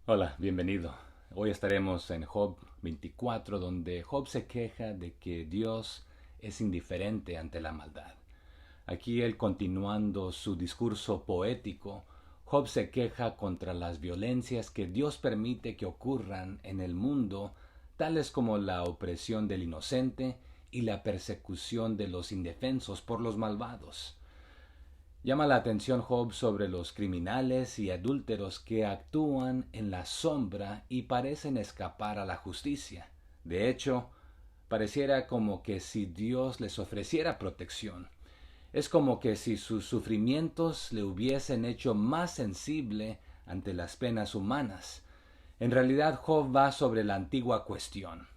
Hola, bienvenido. Hoy estaremos en Job 24, donde Job se queja de que Dios es indiferente ante la maldad. Aquí él, continuando su discurso poético, Job se queja contra las violencias que Dios permite que ocurran en el mundo, tales como la opresión del inocente y la persecución de los indefensos por los malvados. Llama la atención Job sobre los criminales y adúlteros que actúan en la sombra y parecen escapar a la justicia. De hecho, pareciera como que si Dios les ofreciera protección. Es como que si sus sufrimientos le hubiesen hecho más sensible ante las penas humanas. En realidad Job va sobre la antigua cuestión: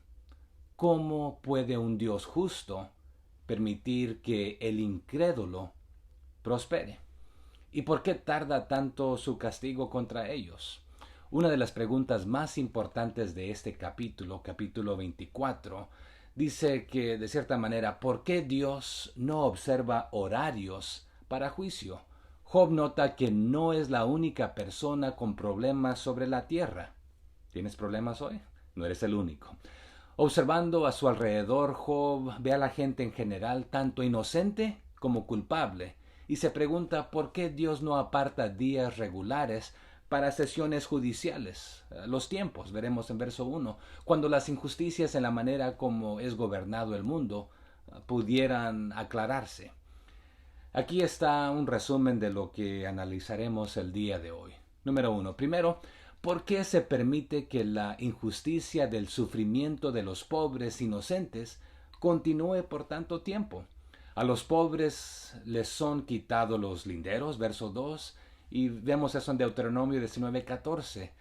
¿cómo puede un Dios justo permitir que el incrédulo prospere? ¿Y por qué tarda tanto su castigo contra ellos? Una de las preguntas más importantes de este capítulo, capítulo 24, dice que, de cierta manera, ¿por qué Dios no observa horarios para juicio? Job nota que no es la única persona con problemas sobre la tierra. ¿Tienes problemas hoy? No eres el único. Observando a su alrededor, Job ve a la gente en general tanto inocente como culpable, y se pregunta por qué Dios no aparta días regulares para sesiones judiciales. Los tiempos, veremos en verso 1, cuando las injusticias en la manera como es gobernado el mundo pudieran aclararse. Aquí está un resumen de lo que analizaremos el día de hoy. Número 1. Primero, ¿por qué se permite que la injusticia del sufrimiento de los pobres inocentes continúe por tanto tiempo? A los pobres les son quitados los linderos, verso 2, y vemos eso en Deuteronomio 19:14.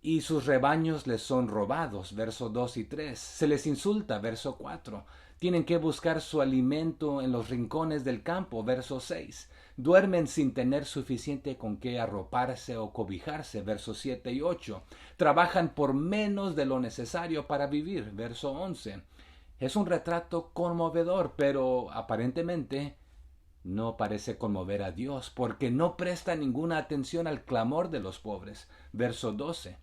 Y sus rebaños les son robados, verso 2 y 3. Se les insulta, verso 4. Tienen que buscar su alimento en los rincones del campo, verso 6. Duermen sin tener suficiente con qué arroparse o cobijarse, versos 7 y 8. Trabajan por menos de lo necesario para vivir, verso 11. Es un retrato conmovedor, pero aparentemente no parece conmover a Dios, porque no presta ninguna atención al clamor de los pobres, verso 12.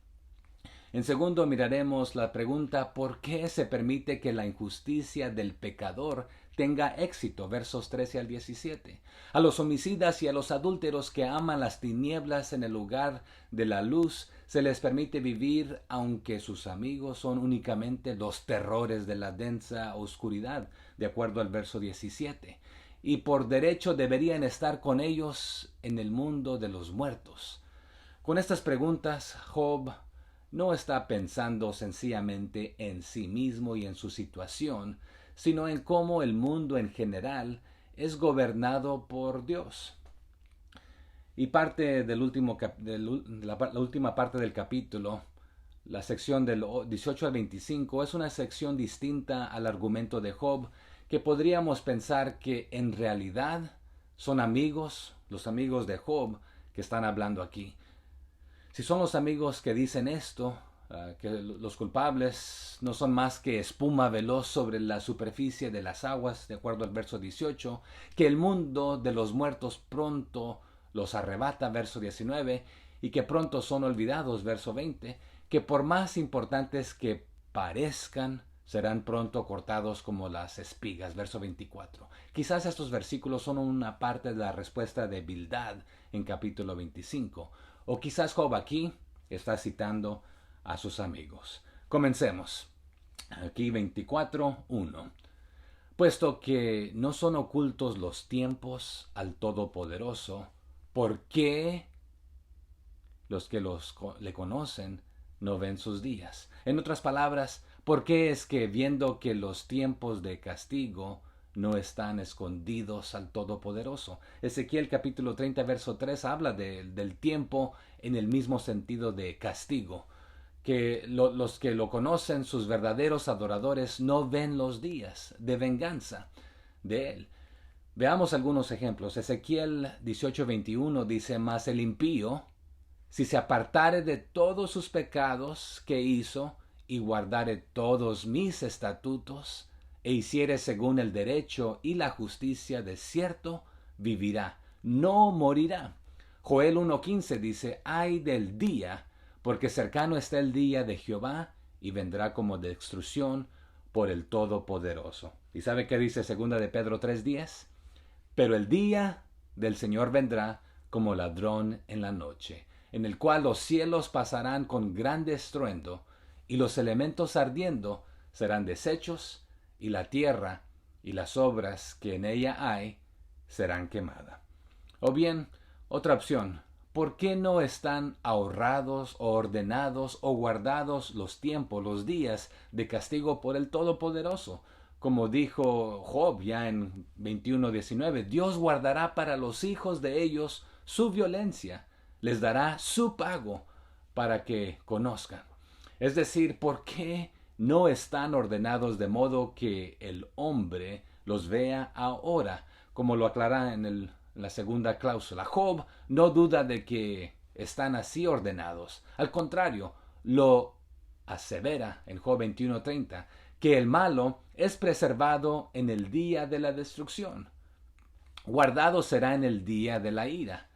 En segundo, miraremos la pregunta ¿por qué se permite que la injusticia del pecador tenga éxito? Versos 13 al 17. A los homicidas y a los adúlteros que aman las tinieblas en el lugar de la luz se les permite vivir aunque sus amigos son únicamente los terrores de la densa oscuridad, de acuerdo al verso 17. Y por derecho deberían estar con ellos en el mundo de los muertos. Con estas preguntas, Job no está pensando sencillamente en sí mismo y en su situación, sino en cómo el mundo en general es gobernado por Dios. Y parte del último la última parte del capítulo, la sección del 18 al 25, es una sección distinta al argumento de Job, que podríamos pensar que en realidad son amigos, los amigos de Job, que están hablando aquí. Si son los amigos que dicen esto, que los culpables no son más que espuma veloz sobre la superficie de las aguas, de acuerdo al verso 18, que el mundo de los muertos pronto los arrebata, verso 19, y que pronto son olvidados, verso 20, que por más importantes que parezcan, serán pronto cortados como las espigas, verso 24. Quizás estos versículos son una parte de la respuesta de Bildad en capítulo 25. O quizás Job aquí está citando a sus amigos. Comencemos. Aquí 24:1. Puesto que no son ocultos los tiempos al Todopoderoso, ¿por qué los que le conocen no ven sus días? En otras palabras, ¿por qué es que viendo que los tiempos de castigo no están escondidos al Todopoderoso? Ezequiel capítulo 30 verso 3 habla del tiempo en el mismo sentido de castigo, que los que lo conocen, sus verdaderos adoradores, no ven los días de venganza de él. Veamos algunos ejemplos. Ezequiel 18:21 dice: mas el impío, si se apartare de todos sus pecados que hizo, y guardare todos mis estatutos, e hiciere según el derecho y la justicia, de cierto vivirá, no morirá. Joel 1:15 dice: ay del día, porque cercano está el día de Jehová y vendrá como destrucción por el Todopoderoso. ¿Y sabe qué dice 2 de Pedro 3:10? Pero el día del Señor vendrá como ladrón en la noche, en el cual los cielos pasarán con grande estruendo, y los elementos ardiendo serán deshechos, y la tierra y las obras que en ella hay serán quemadas. O bien, otra opción, ¿por qué no están ahorrados o ordenados o guardados los tiempos, los días de castigo por el Todopoderoso? Como dijo Job ya en 21:19, Dios guardará para los hijos de ellos su violencia, les dará su pago para que conozcan. Es decir, ¿por qué no están ordenados de modo que el hombre los vea ahora? Como lo aclara en la segunda cláusula. Job no duda de que están así ordenados. Al contrario, lo asevera en Job 21:30, que el malo es preservado en el día de la destrucción. Guardado será en el día de la ira.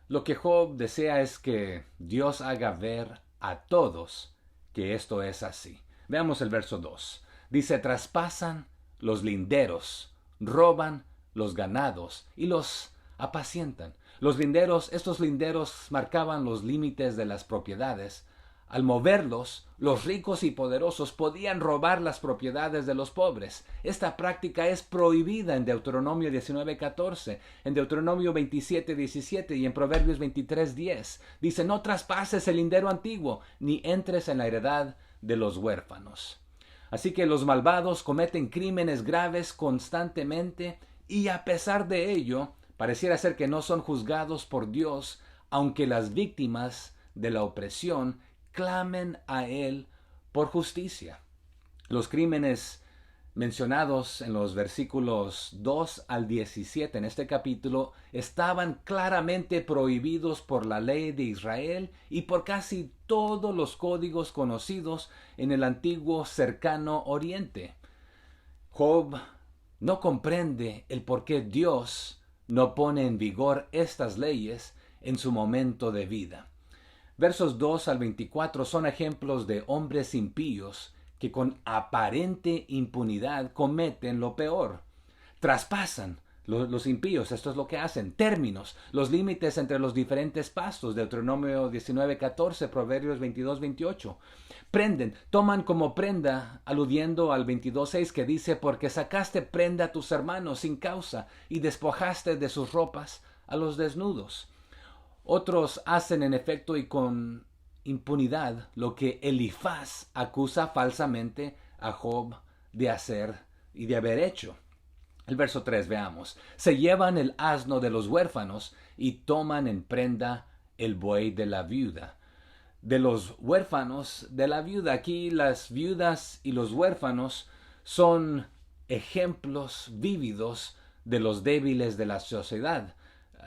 Lo que Job desea es que Dios haga ver a todos que esto es así. Veamos el verso 2. Dice, traspasan los linderos, roban los ganados y los apacientan. Los linderos, estos linderos marcaban los límites de las propiedades. Al moverlos, los ricos y poderosos podían robar las propiedades de los pobres. Esta práctica es prohibida en Deuteronomio 19:14, en Deuteronomio 27:17 y en Proverbios 23:10. Dice, no traspases el lindero antiguo, ni entres en la heredad de los huérfanos. Así que los malvados cometen crímenes graves constantemente y a pesar de ello, pareciera ser que no son juzgados por Dios, aunque las víctimas de la opresión clamen a Él por justicia. Los crímenes mencionados en los versículos 2 al 17 en este capítulo estaban claramente prohibidos por la ley de Israel y por casi todos los códigos conocidos en el antiguo cercano oriente. Job no comprende el por qué Dios no pone en vigor estas leyes en su momento de vida. Versos 2 al 24 son ejemplos de hombres impíos que con aparente impunidad cometen lo peor. Traspasan los impíos, esto es lo que hacen, términos, los límites entre los diferentes pastos, Deuteronomio 19:14, Proverbios 22:28. Prenden, toman como prenda, aludiendo al 22:6 que dice, porque sacaste prenda a tus hermanos sin causa y despojaste de sus ropas a los desnudos. Otros hacen en efecto y con impunidad lo que Elifaz acusa falsamente a Job de hacer y de haber hecho. El verso 3, veamos. Se llevan el asno de los huérfanos y toman en prenda el buey de la viuda. De los huérfanos de la viuda. Aquí las viudas y los huérfanos son ejemplos vívidos de los débiles de la sociedad.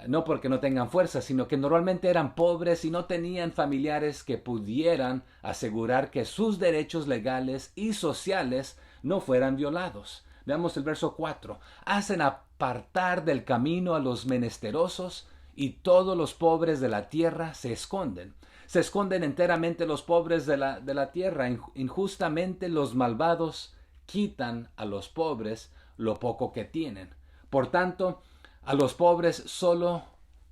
No porque no tengan fuerza, sino que normalmente eran pobres y no tenían familiares que pudieran asegurar que sus derechos legales y sociales no fueran violados. Veamos el verso 4. Hacen apartar del camino a los menesterosos y todos los pobres de la tierra se esconden. Se esconden enteramente los pobres de la tierra. Injustamente los malvados quitan a los pobres lo poco que tienen. Por tanto, a los pobres solo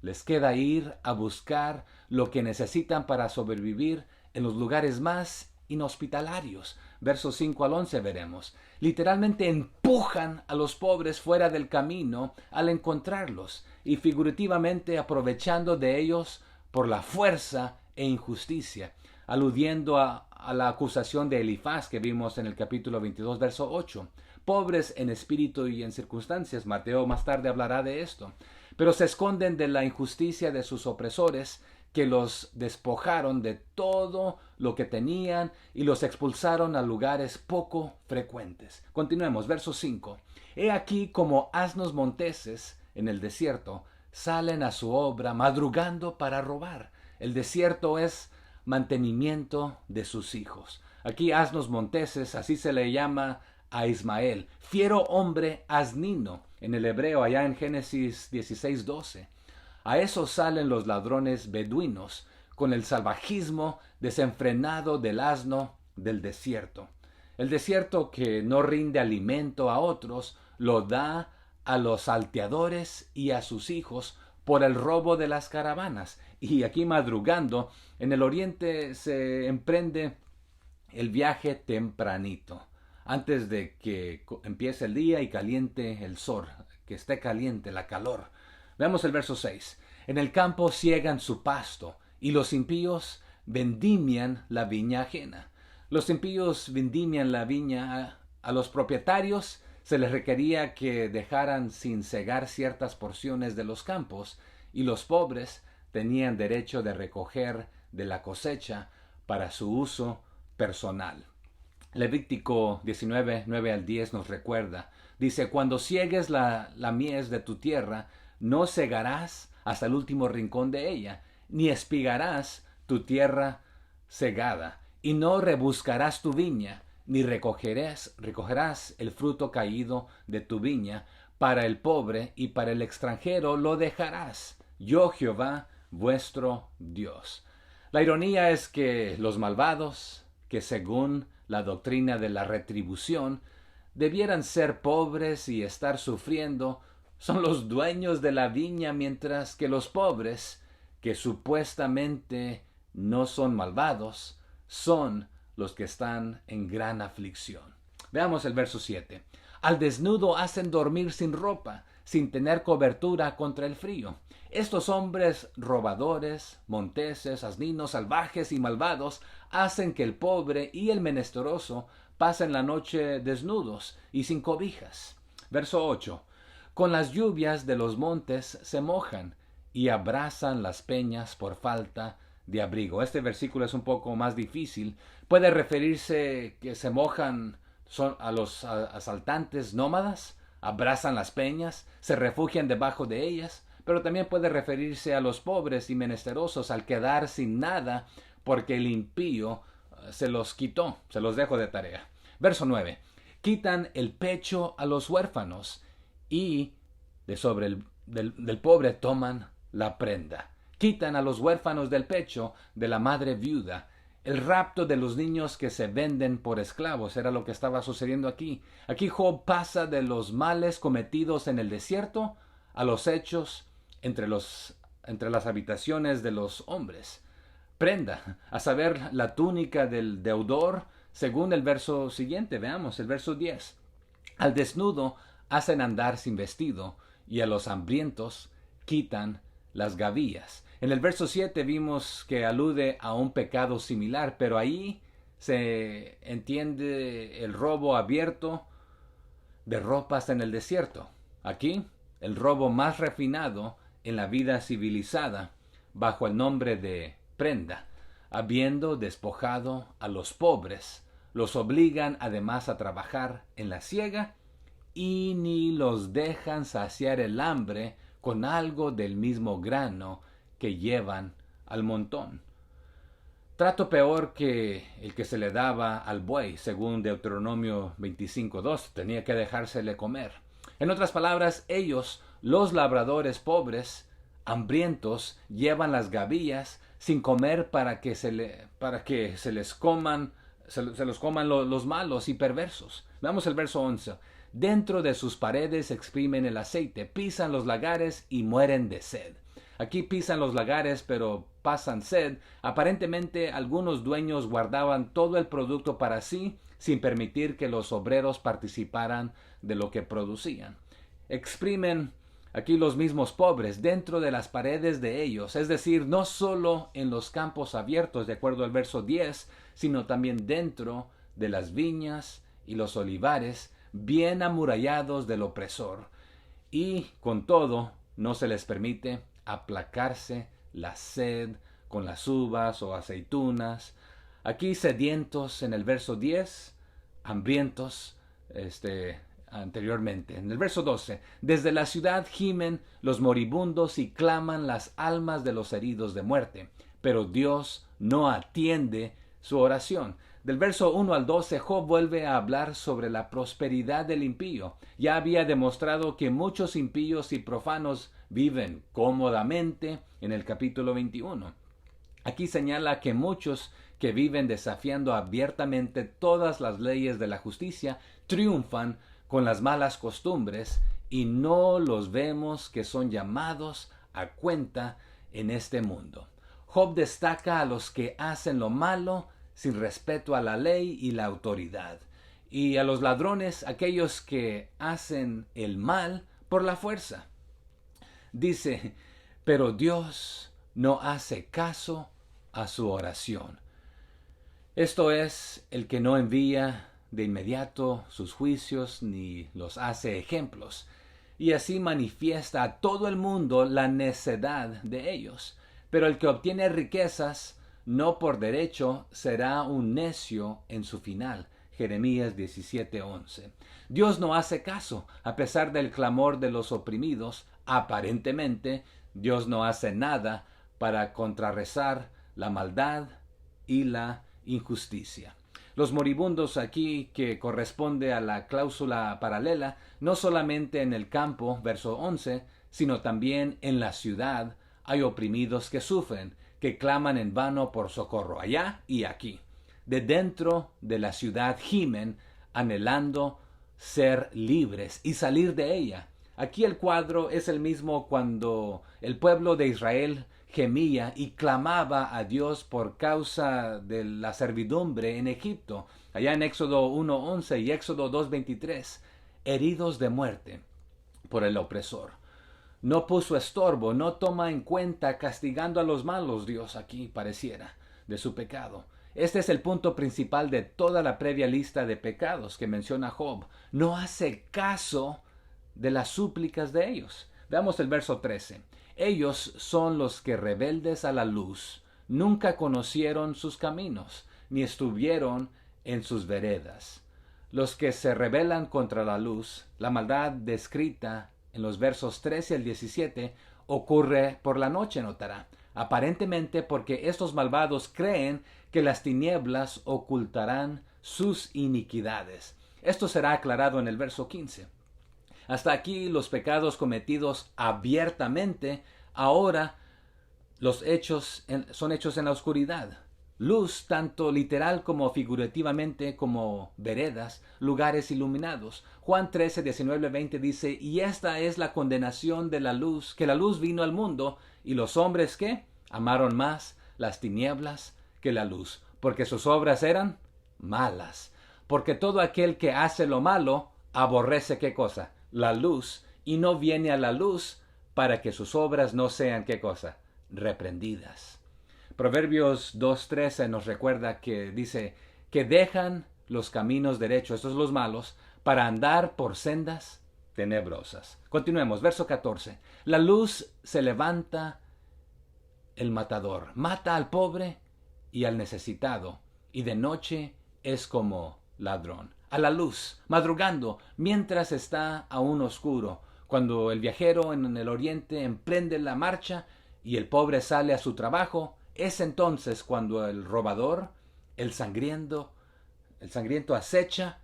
les queda ir a buscar lo que necesitan para sobrevivir en los lugares más inhospitalarios. Versos 5 al 11 veremos. Literalmente empujan a los pobres fuera del camino al encontrarlos y figurativamente aprovechando de ellos por la fuerza e injusticia, aludiendo a la acusación de Elifaz que vimos en el capítulo 22, verso 8. Pobres en espíritu y en circunstancias. Mateo más tarde hablará de esto. Pero se esconden de la injusticia de sus opresores que los despojaron de todo lo que tenían y los expulsaron a lugares poco frecuentes. Continuemos, verso 5. He aquí como asnos monteses en el desierto salen a su obra madrugando para robar. El desierto es mantenimiento de sus hijos. Aquí asnos monteses, así se le llama a Ismael, fiero hombre asnino, en el hebreo allá en Génesis 16:12. A eso salen los ladrones beduinos, con el salvajismo desenfrenado del asno del desierto. El desierto que no rinde alimento a otros, lo da a los salteadores y a sus hijos por el robo de las caravanas. Y aquí madrugando, en el oriente se emprende el viaje tempranito, antes de que empiece el día y caliente el sol, que esté caliente la calor. Veamos el verso 6. En el campo siegan su pasto, y los impíos vendimian la viña ajena. Los impíos vendimian la viña. A los propietarios se les requería que dejaran sin cegar ciertas porciones de los campos, y los pobres tenían derecho de recoger de la cosecha para su uso personal. Levítico 19, 9 al 10 nos recuerda. Dice, cuando ciegues la mies de tu tierra, no cegarás hasta el último rincón de ella, ni espigarás tu tierra cegada, y no rebuscarás tu viña, ni recogerás el fruto caído de tu viña. Para el pobre y para el extranjero lo dejarás. Yo, Jehová, vuestro Dios. La ironía es que los malvados, que según la doctrina de la retribución, debieran ser pobres y estar sufriendo, son los dueños de la viña, mientras que los pobres, que supuestamente no son malvados, son los que están en gran aflicción. Veamos el verso 7. Al desnudo hacen dormir sin ropa, sin tener cobertura contra el frío. Estos hombres robadores, monteses, asninos, salvajes y malvados hacen que el pobre y el menesteroso pasen la noche desnudos y sin cobijas. Verso 8. Con las lluvias de los montes se mojan y abrazan las peñas por falta de abrigo. Este versículo es un poco más difícil. Puede referirse que se mojan a los asaltantes nómadas, abrazan las peñas, se refugian debajo de ellas, pero también puede referirse a los pobres y menesterosos al quedar sin nada porque el impío se los quitó, se los dejó de tarea. Verso 9. Quitan el pecho a los huérfanos y de sobre del pobre toman la prenda. Quitan a los huérfanos del pecho de la madre viuda. El rapto de los niños que se venden por esclavos era lo que estaba sucediendo aquí. Aquí Job pasa de los males cometidos en el desierto a los hechos entre las habitaciones de los hombres. Prenda, a saber, la túnica del deudor, según el verso siguiente. Veamos el verso 10. Al desnudo hacen andar sin vestido, y a los hambrientos quitan las gavillas. En el verso 7 vimos que alude a un pecado similar, pero ahí se entiende el robo abierto de ropas en el desierto. Aquí, el robo más refinado en la vida civilizada, bajo el nombre de prenda. Habiendo despojado a los pobres, los obligan además a trabajar en la siega y ni los dejan saciar el hambre con algo del mismo grano que llevan al montón. Trato peor que el que se le daba al buey, según Deuteronomio 25:2, tenía que dejársele comer. En otras palabras, ellos, los labradores pobres, hambrientos, llevan las gavillas sin comer para que se los coman los malos y perversos. Veamos el verso 11. Dentro de sus paredes exprimen el aceite, pisan los lagares y mueren de sed. Aquí pisan los lagares, pero pasan sed. Aparentemente, algunos dueños guardaban todo el producto para sí, sin permitir que los obreros participaran de lo que producían. Exprimen aquí los mismos pobres dentro de las paredes de ellos, es decir, no solo en los campos abiertos, de acuerdo al verso 10, sino también dentro de las viñas y los olivares, bien amurallados del opresor. Y con todo, no se les permite aplacarse la sed con las uvas o aceitunas. Aquí sedientos en el verso 10, hambrientos anteriormente. En el verso 12, desde la ciudad gimen los moribundos y claman las almas de los heridos de muerte, pero Dios no atiende su oración. Del verso 1 al 12, Job vuelve a hablar sobre la prosperidad del impío. Ya había demostrado que muchos impíos y profanos viven cómodamente en el capítulo 21. Aquí señala que muchos que viven desafiando abiertamente todas las leyes de la justicia triunfan con las malas costumbres y no los vemos que son llamados a cuenta en este mundo. Job destaca a los que hacen lo malo sin respeto a la ley y la autoridad, y a los ladrones, aquellos que hacen el mal por la fuerza. Dice, pero Dios no hace caso a su oración. Esto es, el que no envía de inmediato sus juicios ni los hace ejemplos, y así manifiesta a todo el mundo la necedad de ellos. Pero el que obtiene riquezas no por derecho será un necio en su final. Jeremías 17:11. Dios no hace caso, a pesar del clamor de los oprimidos. Aparentemente, Dios no hace nada para contrarrestar la maldad y la injusticia. Los moribundos aquí, que corresponde a la cláusula paralela, no solamente en el campo, verso 11, sino también en la ciudad, hay oprimidos que sufren, que claman en vano por socorro allá y aquí. De dentro de la ciudad gimen, anhelando ser libres y salir de ella. Aquí el cuadro es el mismo cuando el pueblo de Israel gemía y clamaba a Dios por causa de la servidumbre en Egipto, allá en Éxodo 1:11 y Éxodo 2:23, heridos de muerte por el opresor. No puso estorbo, no toma en cuenta castigando a los malos, Dios aquí pareciera, de su pecado. Este es el punto principal de toda la previa lista de pecados que menciona Job. No hace caso de las súplicas de ellos. Veamos el verso 13. Ellos son los que rebeldes a la luz, nunca conocieron sus caminos, ni estuvieron en sus veredas. Los que se rebelan contra la luz, la maldad descrita en los versos 13 al 17, ocurre por la noche, notará. Aparentemente porque estos malvados creen que las tinieblas ocultarán sus iniquidades. Esto será aclarado en el verso 15. Hasta aquí los pecados cometidos abiertamente, ahora los hechos son hechos en la oscuridad. Luz tanto literal como figurativamente, como veredas, lugares iluminados. Juan 13, 19, 20 dice, y esta es la condenación de la luz, que la luz vino al mundo, y los hombres ¿qué? Amaron más las tinieblas que la luz, porque sus obras eran malas. Porque todo aquel que hace lo malo, aborrece ¿qué cosa? La luz, y no viene a la luz para que sus obras no sean ¿qué cosa? Reprendidas. Proverbios 2:13 nos recuerda que dice que dejan los caminos derechos, estos los malos, para andar por sendas tenebrosas. Continuemos, verso 14. La luz se levanta el matador, mata al pobre y al necesitado, y de noche es como ladrón. A la luz, madrugando, mientras está aún oscuro, cuando el viajero en el oriente emprende la marcha y el pobre sale a su trabajo, es entonces cuando el robador, el sangriento acecha.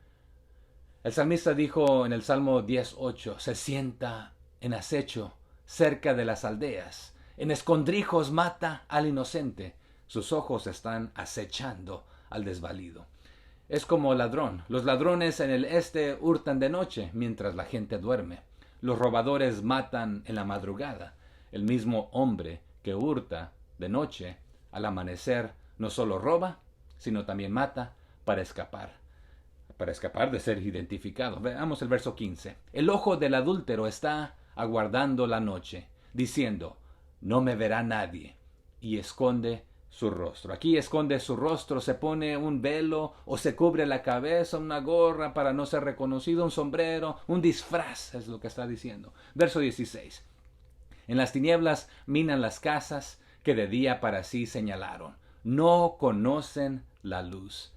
El salmista dijo en el Salmo 10:8, se sienta en acecho cerca de las aldeas, en escondrijos mata al inocente, sus ojos están acechando al desvalido. Es como ladrón. Los ladrones en el este hurtan de noche mientras la gente duerme. Los robadores matan en la madrugada. El mismo hombre que hurta de noche, al amanecer, no solo roba, sino también mata para escapar de ser identificado. Veamos el verso 15. El ojo del adúltero está aguardando la noche, diciendo, no me verá nadie, y esconde su rostro. Aquí esconde su rostro, se pone un velo o se cubre la cabeza, una gorra para no ser reconocido, un sombrero, un disfraz, es lo que está diciendo. Verso 16. En las tinieblas minan las casas que de día para sí señalaron. No conocen la luz.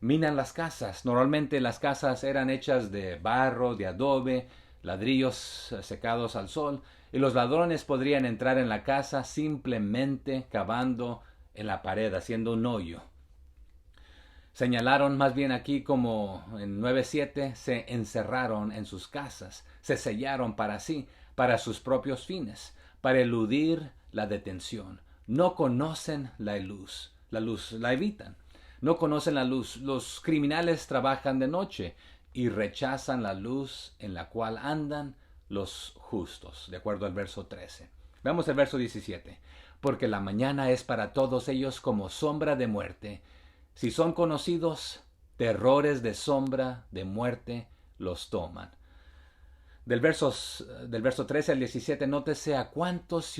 Minan las casas. Normalmente las casas eran hechas de barro, de adobe, ladrillos secados al sol, y los ladrones podrían entrar en la casa simplemente cavando en la pared, haciendo un hoyo. Señalaron más bien aquí como en 9:7, se encerraron en sus casas, se sellaron para sí, para sus propios fines, para eludir la detención. no conocen la luz la evitan. No conocen la luz. Los criminales trabajan de noche y rechazan la luz en la cual andan los justos, de acuerdo al verso 13. Veamos el verso 17. Porque la mañana es para todos ellos como sombra de muerte. Si son conocidos, terrores de sombra de muerte los toman. Del verso 13 al 17, nótese a cuántos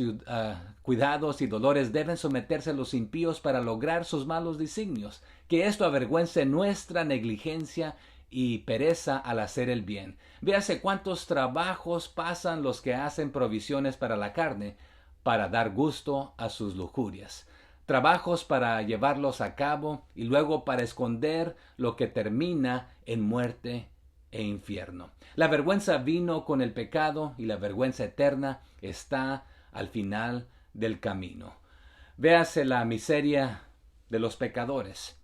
cuidados y dolores deben someterse los impíos para lograr sus malos designios, que esto avergüence nuestra negligencia y pereza al hacer el bien. Véase cuántos trabajos pasan los que hacen provisiones para la carne, para dar gusto a sus lujurias. Trabajos para llevarlos a cabo y luego para esconder lo que termina en muerte e infierno. La vergüenza vino con el pecado y la vergüenza eterna está al final del camino. Véase la miseria de los pecadores.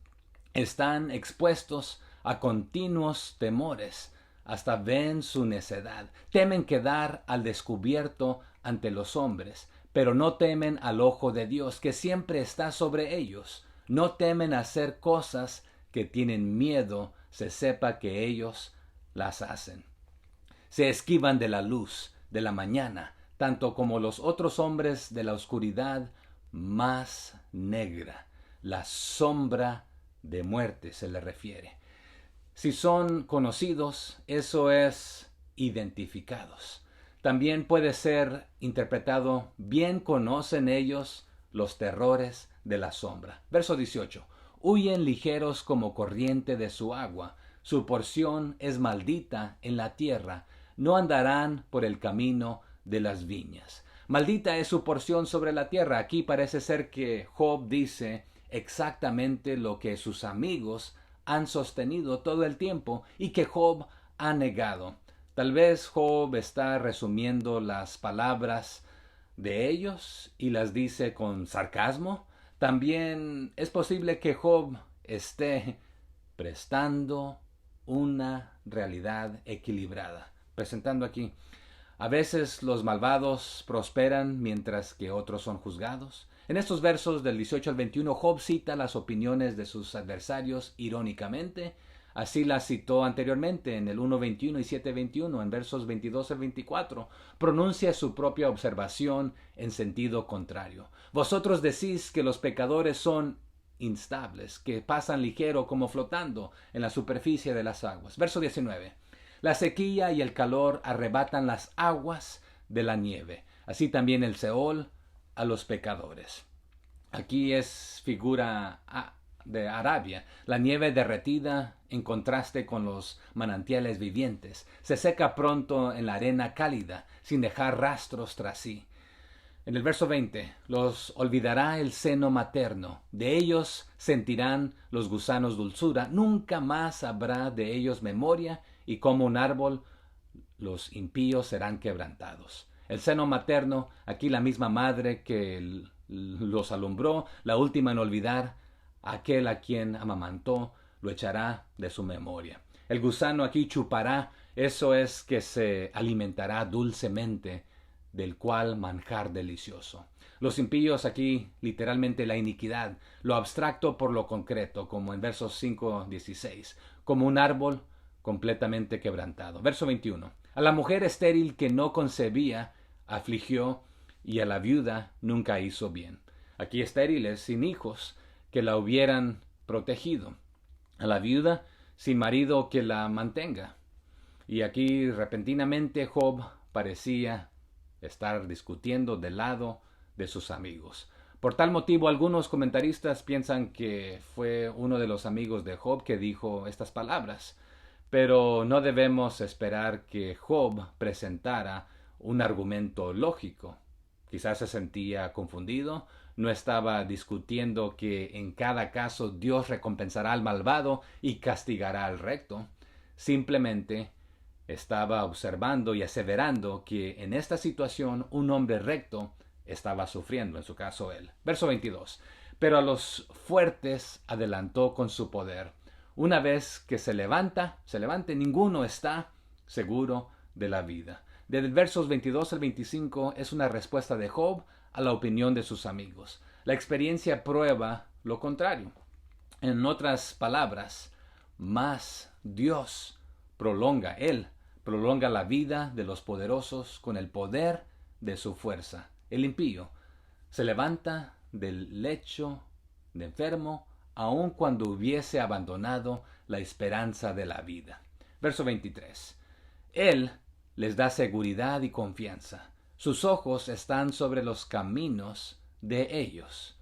Están expuestos a continuos temores, hasta ven su necedad. Temen quedar al descubierto ante los hombres, pero no temen al ojo de Dios, que siempre está sobre ellos. No temen hacer cosas que tienen miedo se sepa que ellos las hacen. Se esquivan de la luz de la mañana, tanto como los otros hombres de la oscuridad más negra. La sombra de muerte se le refiere. Si son conocidos, eso es identificados. También puede ser interpretado, bien conocen ellos los terrores de la sombra. Verso 18. Huyen ligeros como corriente de su agua. Su porción es maldita en la tierra. No andarán por el camino de las viñas. Maldita es su porción sobre la tierra. Aquí parece ser que Job dice exactamente lo que sus amigos han sostenido todo el tiempo y que Job ha negado. Tal vez Job está resumiendo las palabras de ellos y las dice con sarcasmo. También es posible que Job esté prestando una realidad equilibrada, presentando aquí: a veces los malvados prosperan mientras que otros son juzgados. En estos versos del 18 al 21, Job cita las opiniones de sus adversarios irónicamente. Así las citó anteriormente en el 1.21 y 7.21, en versos 22 al 24. Pronuncia su propia observación en sentido contrario. Vosotros decís que los pecadores son instables, que pasan ligero como flotando en la superficie de las aguas. Verso 19. La sequía y el calor arrebatan las aguas de la nieve. Así también el Seol a los pecadores. Aquí es figura de Arabia. La nieve derretida en contraste con los manantiales vivientes. Se seca pronto en la arena cálida, sin dejar rastros tras sí. En el verso 20, los olvidará el seno materno, de ellos sentirán los gusanos dulzura, nunca más habrá de ellos memoria, y como un árbol, los impíos serán quebrantados. El seno materno, aquí la misma madre que los alumbró, la última en olvidar, aquel a quien amamantó, lo echará de su memoria. El gusano aquí chupará, eso es que se alimentará dulcemente, del cual manjar delicioso. Los impíos aquí, literalmente la iniquidad, lo abstracto por lo concreto, como en versos 5-16, como un árbol completamente quebrantado. Verso 21. A la mujer estéril que no concebía, afligió, y a la viuda nunca hizo bien. Aquí estériles, sin hijos, que la hubieran protegido. A la viuda, sin marido que la mantenga. Y aquí repentinamente Job parecía estar discutiendo del lado de sus amigos. Por tal motivo, algunos comentaristas piensan que fue uno de los amigos de Job que dijo estas palabras. Pero no debemos esperar que Job presentara un argumento lógico. Quizás se sentía confundido, no estaba discutiendo que en cada caso Dios recompensará al malvado y castigará al recto. Simplemente estaba observando y aseverando que en esta situación un hombre recto estaba sufriendo, en su caso él. Verso 22. Pero a los fuertes adelantó con su poder. Una vez que se levante, ninguno está seguro de la vida. Desde versos 22 al 25 es una respuesta de Job a la opinión de sus amigos. La experiencia prueba lo contrario. En otras palabras, más Dios Él prolonga la vida de los poderosos con el poder de su fuerza. El impío se levanta del lecho de enfermo, aun cuando hubiese abandonado la esperanza de la vida. Verso 23. Él les da seguridad y confianza. Sus ojos están sobre los caminos de ellos.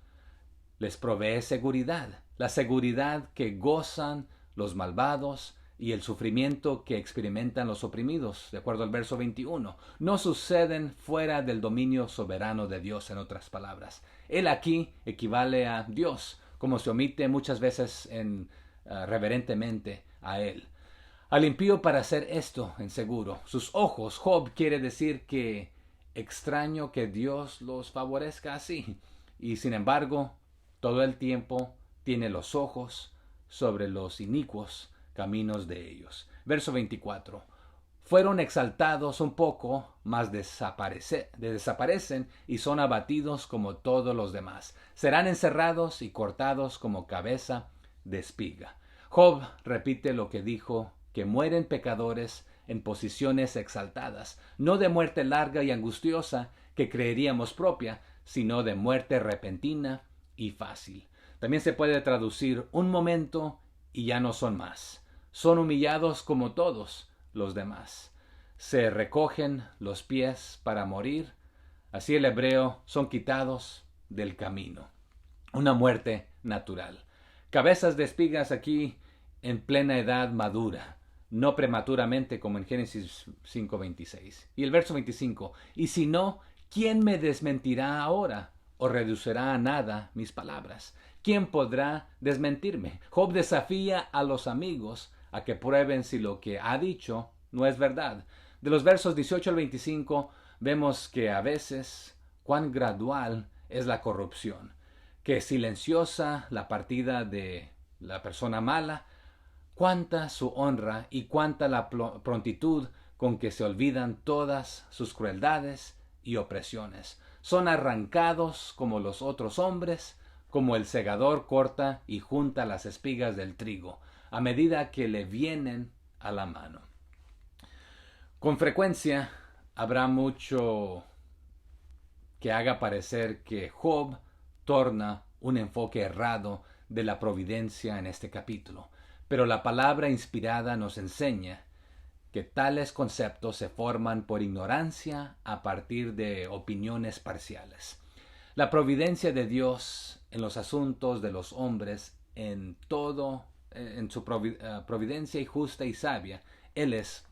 Les provee seguridad, la seguridad que gozan los malvados y el sufrimiento que experimentan los oprimidos, de acuerdo al verso 21. No suceden fuera del dominio soberano de Dios, en otras palabras. Él aquí equivale a Dios, como se omite muchas veces reverentemente a Él. Al impío para hacer esto en seguro. Sus ojos, Job quiere decir que extraño que Dios los favorezca así. Y sin embargo, todo el tiempo tiene los ojos sobre los inicuos caminos de ellos. Verso 24. Fueron exaltados un poco, mas desaparecen y son abatidos como todos los demás. Serán encerrados y cortados como cabeza de espiga. Job repite lo que dijo, que mueren pecadores en posiciones exaltadas, no de muerte larga y angustiosa que creeríamos propia, sino de muerte repentina y fácil. También se puede traducir un momento y ya no son más. Son humillados como todos los demás. Se recogen los pies para morir. Así el hebreo, son quitados del camino. Una muerte natural. Cabezas de espigas aquí en plena edad madura, no prematuramente como en Génesis 5:26. Y el verso 25. Y si no, ¿quién me desmentirá ahora o reducirá a nada mis palabras? ¿Quién podrá desmentirme? Job desafía a los amigos a que prueben si lo que ha dicho no es verdad. De los versos 18 al 25 vemos que a veces cuán gradual es la corrupción, que silenciosa la partida de la persona mala, cuánta su honra y cuánta la prontitud con que se olvidan todas sus crueldades y opresiones. Son arrancados como los otros hombres, como el segador corta y junta las espigas del trigo, a medida que le vienen a la mano. Con frecuencia habrá mucho que haga parecer que Job torna un enfoque errado de la providencia en este capítulo, pero la palabra inspirada nos enseña que tales conceptos se forman por ignorancia a partir de opiniones parciales. La providencia de Dios en los asuntos de los hombres, en su providencia y justa y sabia, Él es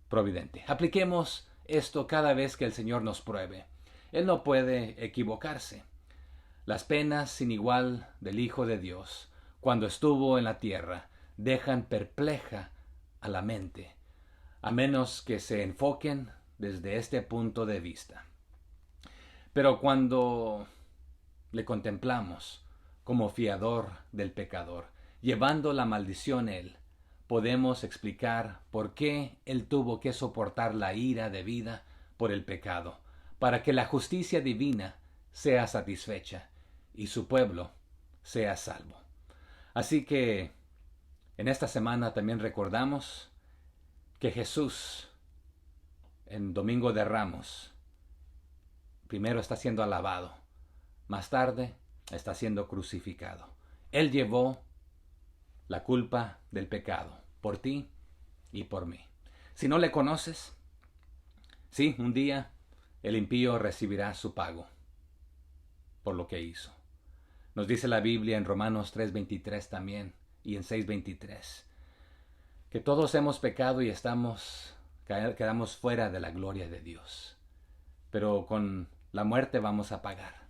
providente. Apliquemos esto cada vez que el Señor nos pruebe. Él no puede equivocarse. Las penas sin igual del Hijo de Dios, cuando estuvo en la tierra, dejan perpleja a la mente, a menos que se enfoquen desde este punto de vista. Pero cuando le contemplamos como fiador del pecador, llevando la maldición Él, podemos explicar por qué Él tuvo que soportar la ira debida por el pecado, para que la justicia divina sea satisfecha y su pueblo sea salvo. Así que en esta semana también recordamos que Jesús, en Domingo de Ramos, primero está siendo alabado, más tarde está siendo crucificado. Él llevó la culpa del pecado por ti y por mí. Si no le conoces, sí, un día el impío recibirá su pago por lo que hizo. Nos dice la Biblia en Romanos 3:23 también y en 6:23 que todos hemos pecado y quedamos fuera de la gloria de Dios. Pero con la muerte vamos a pagar.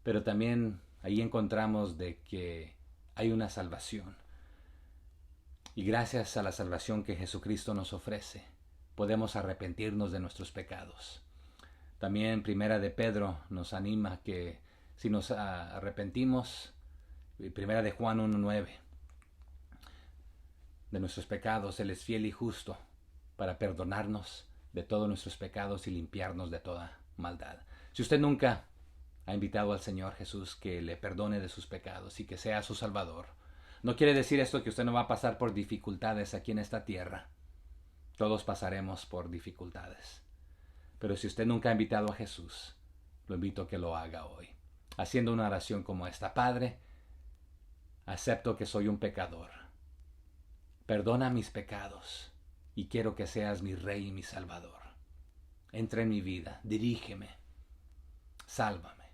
Pero también ahí encontramos de que hay una salvación. Y gracias a la salvación que Jesucristo nos ofrece, podemos arrepentirnos de nuestros pecados. También Primera de Pedro nos anima que si nos arrepentimos, Primera de Juan 1:9, de nuestros pecados, Él es fiel y justo para perdonarnos de todos nuestros pecados y limpiarnos de toda maldad. Si usted nunca ha invitado al Señor Jesús que le perdone de sus pecados y que sea su Salvador. No quiere decir esto que usted no va a pasar por dificultades aquí en esta tierra. Todos pasaremos por dificultades. Pero si usted nunca ha invitado a Jesús, lo invito a que lo haga hoy, haciendo una oración como esta. Padre, acepto que soy un pecador. Perdona mis pecados y quiero que seas mi Rey y mi Salvador. Entra en mi vida, dirígeme, sálvame.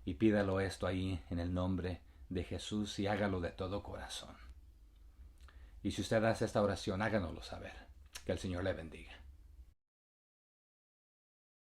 Y pídalo esto ahí en el nombre de Jesús y hágalo de todo corazón. Y si usted hace esta oración, háganoslo saber. Que el Señor le bendiga.